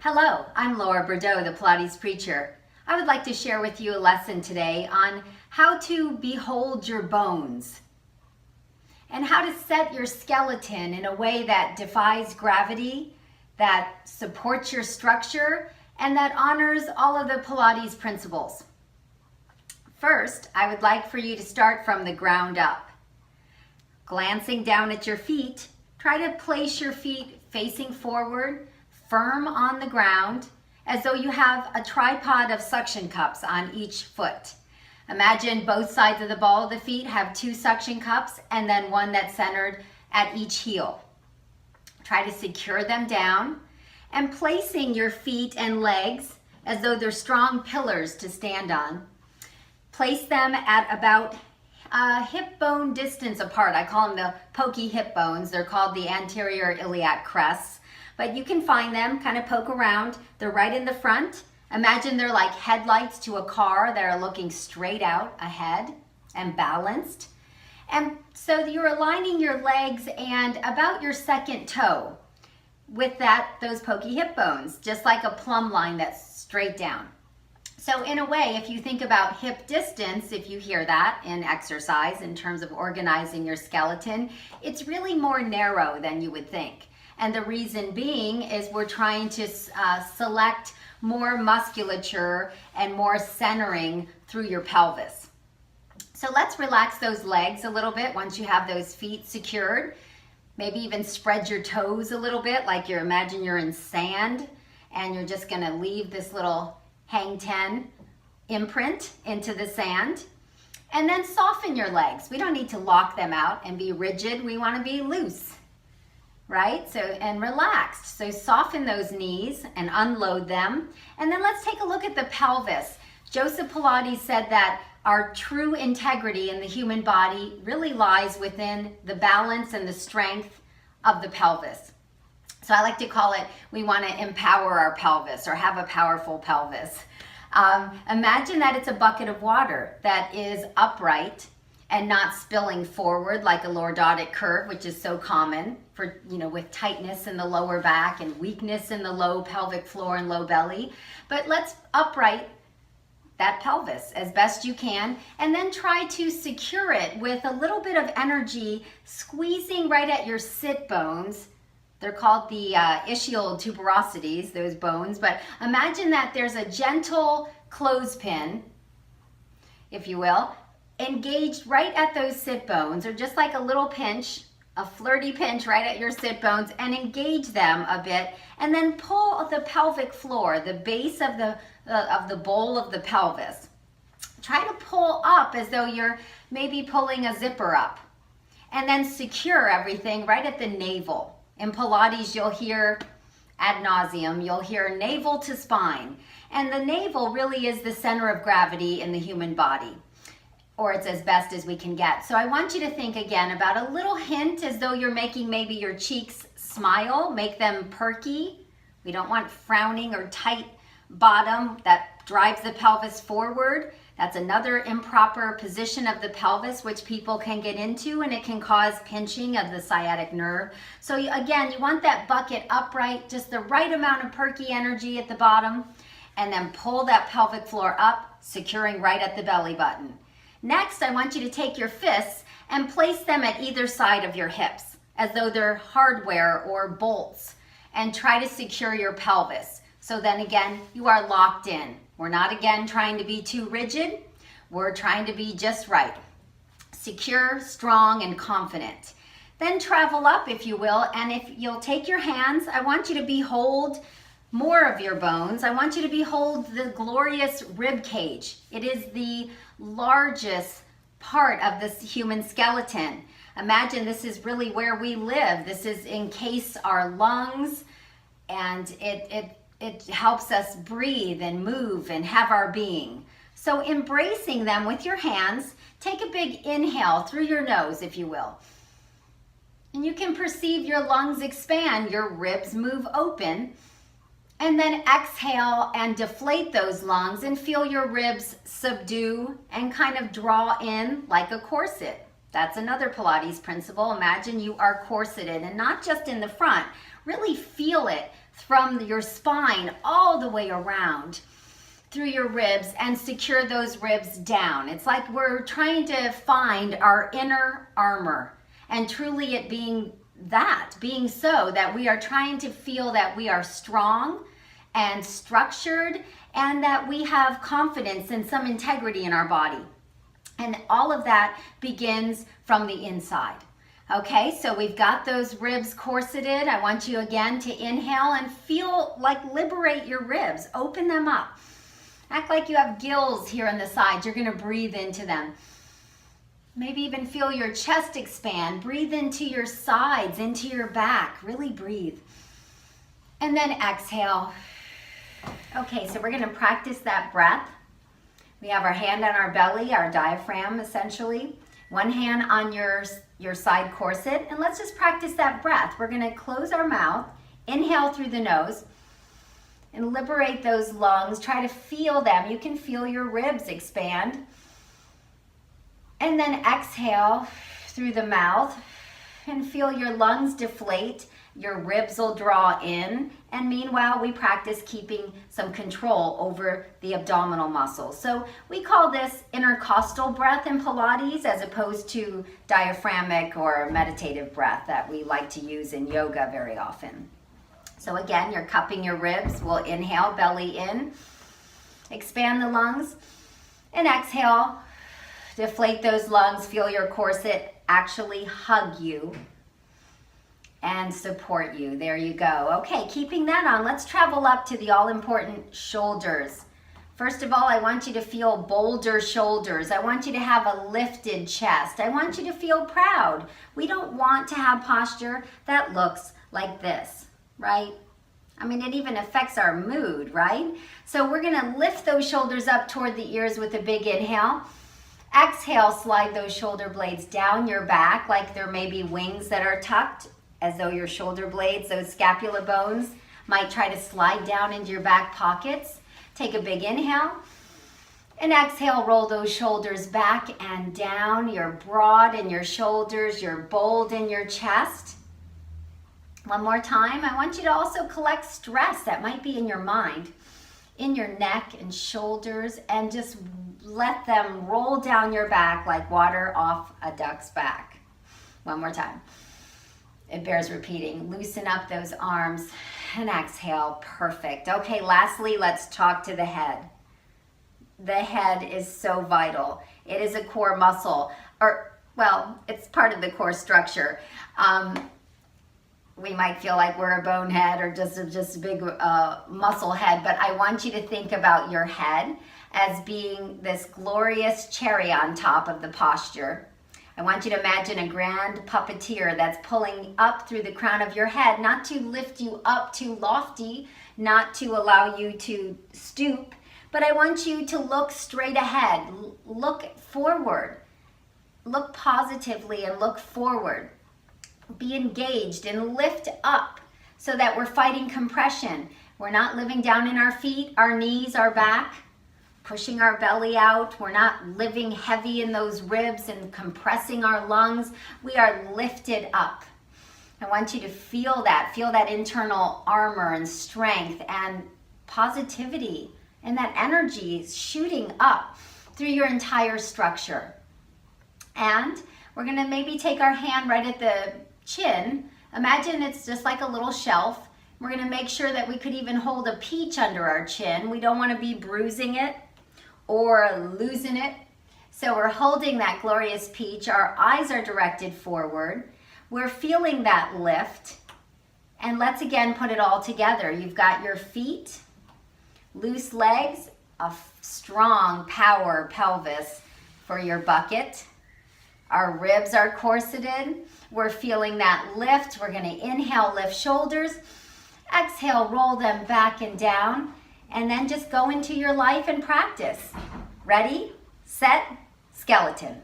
Hello, I'm Laura Bordeaux, the Pilates Preacher. I would like to share with you a lesson today on how to behold your bones and how to set your skeleton in a way that defies gravity, that supports your structure, and that honors all of the Pilates principles. First, I would like for you to start from the ground up. Glancing down at your feet, try to place your feet facing forward, firm on the ground, as though you have a tripod of suction cups on each foot. Imagine both sides of the ball of the feet have two suction cups and then one that's centered at each heel. Try to secure them down and placing your feet and legs as though they're strong pillars to stand on. Place them at about hip bone distance apart. I call them the pokey hip bones. They're called the anterior iliac crests. But you can find them, kind of poke around. They're right in the front. Imagine they're like headlights to a car that are looking straight out ahead and balanced. And so you're aligning your legs and about your second toe with those pokey hip bones, just like a plumb line that's straight down. So in a way, if you think about hip distance, if you hear that in exercise in terms of organizing your skeleton, it's really more narrow than you would think. And the reason being is we're trying to select more musculature and more centering through your pelvis. So let's relax those legs a little bit once you have those feet secured. Maybe even spread your toes a little bit, like imagine you're in sand and you're just gonna leave this little hang 10 imprint into the sand. And then soften your legs. We don't need to lock them out and be rigid. We wanna be loose. Right? And relaxed. So soften those knees and unload them. And then let's take a look at the pelvis. Joseph Pilates said that our true integrity in the human body really lies within the balance and the strength of the pelvis. So I like to call it, we want to empower our pelvis or have a powerful pelvis. Imagine that it's a bucket of water that is upright and not spilling forward like a lordotic curve, which is so common for, with tightness in the lower back and weakness in the low pelvic floor and low belly. But let's upright that pelvis as best you can, and then try to secure it with a little bit of energy, squeezing right at your sit bones. They're called the ischial tuberosities, those bones, but imagine that there's a gentle clothespin, if you will, engaged right at those sit bones, or just like a little pinch, a flirty pinch right at your sit bones, and engage them a bit, and then pull the pelvic floor, the base of the bowl of the pelvis. Try to pull up as though you're maybe pulling a zipper up, and then secure everything right at the navel. In Pilates, you'll hear ad nauseum, you'll hear navel to spine, and the navel really is the center of gravity in the human body, or it's as best as we can get. So I want you to think again about a little hint as though you're making maybe your cheeks smile, make them perky. We don't want frowning or tight bottom that drives the pelvis forward. That's another improper position of the pelvis which people can get into, and it can cause pinching of the sciatic nerve. So again, you want that bucket upright, just the right amount of perky energy at the bottom, and then pull that pelvic floor up, securing right at the belly button. Next, I want you to take your fists and place them at either side of your hips as though they're hardware or bolts, and try to secure your pelvis. So then again, you are locked in. We're not again trying to be too rigid. We're trying to be just right. Secure, strong, and confident. Then travel up, if you will, and if you'll take your hands, I want you to behold more of your bones. I want you to behold the glorious rib cage. It is the largest part of this human skeleton. Imagine this is really where we live. This is encase our lungs, and it helps us breathe and move and have our being. So embracing them with your hands, take a big inhale through your nose, if you will. And you can perceive your lungs expand, your ribs move open. And then exhale and deflate those lungs and feel your ribs subdue and kind of draw in like a corset. That's another Pilates principle. Imagine you are corseted, and not just in the front. Really feel it from your spine all the way around through your ribs and secure those ribs down. It's like we're trying to find our inner armor, and truly it being so that we are trying to feel that we are strong and structured and that we have confidence and some integrity in our body. And all of that begins from the inside. Okay, so we've got those ribs corseted. I want you again to inhale and feel like liberate your ribs, open them up. Act like you have gills here on the sides. You're gonna breathe into them. Maybe even feel your chest expand. Breathe into your sides, into your back. Really breathe. And then exhale. Okay, so we're gonna practice that breath. We have our hand on our belly, our diaphragm essentially. One hand on your side corset, and let's just practice that breath. We're gonna close our mouth, inhale through the nose, and liberate those lungs. Try to feel them. You can feel your ribs expand. And then exhale through the mouth and feel your lungs deflate. Your ribs will draw in. And meanwhile, we practice keeping some control over the abdominal muscles. So we call this intercostal breath in Pilates as opposed to diaphragmic or meditative breath that we like to use in yoga very often. So again, you're cupping your ribs. We'll inhale, belly in, expand the lungs, and exhale, deflate those lungs, feel your corset actually hug you and support you. There you go. Okay, keeping that on, let's travel up to the all-important shoulders. First of all, I want you to feel bolder shoulders. I want you to have a lifted chest. I want you to feel proud. We don't want to have posture that looks like this, right? I mean, it even affects our mood, right? So we're gonna lift those shoulders up toward the ears with a big inhale. Exhale, slide those shoulder blades down your back like there may be wings that are tucked, as though your shoulder blades, those scapula bones, might try to slide down into your back pockets. Take a big inhale. And exhale, roll those shoulders back and down. You're broad in your shoulders, you're bold in your chest. One more time, I want you to also collect stress that might be in your mind, in your neck and shoulders, and just let them roll down your back like water off a duck's back. One more time. It bears repeating. Loosen up those arms and exhale. Perfect. Okay, lastly, let's talk to the head. The head is so vital. It is a core muscle, or, well, it's part of the core structure. We might feel like we're a bonehead or just a big muscle head, but I want you to think about your head as being this glorious cherry on top of the posture. I want you to imagine a grand puppeteer that's pulling up through the crown of your head, not to lift you up too lofty, not to allow you to stoop, but I want you to look straight ahead, look forward, look positively and look forward. Be engaged and lift up so that we're fighting compression. We're not living down in our feet, our knees, our back, pushing our belly out. We're not living heavy in those ribs and compressing our lungs. We are lifted up. I want you to feel that internal armor and strength and positivity and that energy shooting up through your entire structure. And we're gonna maybe take our hand right at the chin. Imagine it's just like a little shelf. We're gonna make sure that we could even hold a peach under our chin. We don't wanna be bruising it or losing it. So we're holding that glorious peach. Our eyes are directed forward. We're feeling that lift. And let's again put it all together. You've got your feet, loose legs, a strong power pelvis for your bucket. Our ribs are corseted. We're feeling that lift. We're gonna inhale, lift shoulders. Exhale, roll them back and down. And then just go into your life and practice. Ready, set, skeleton.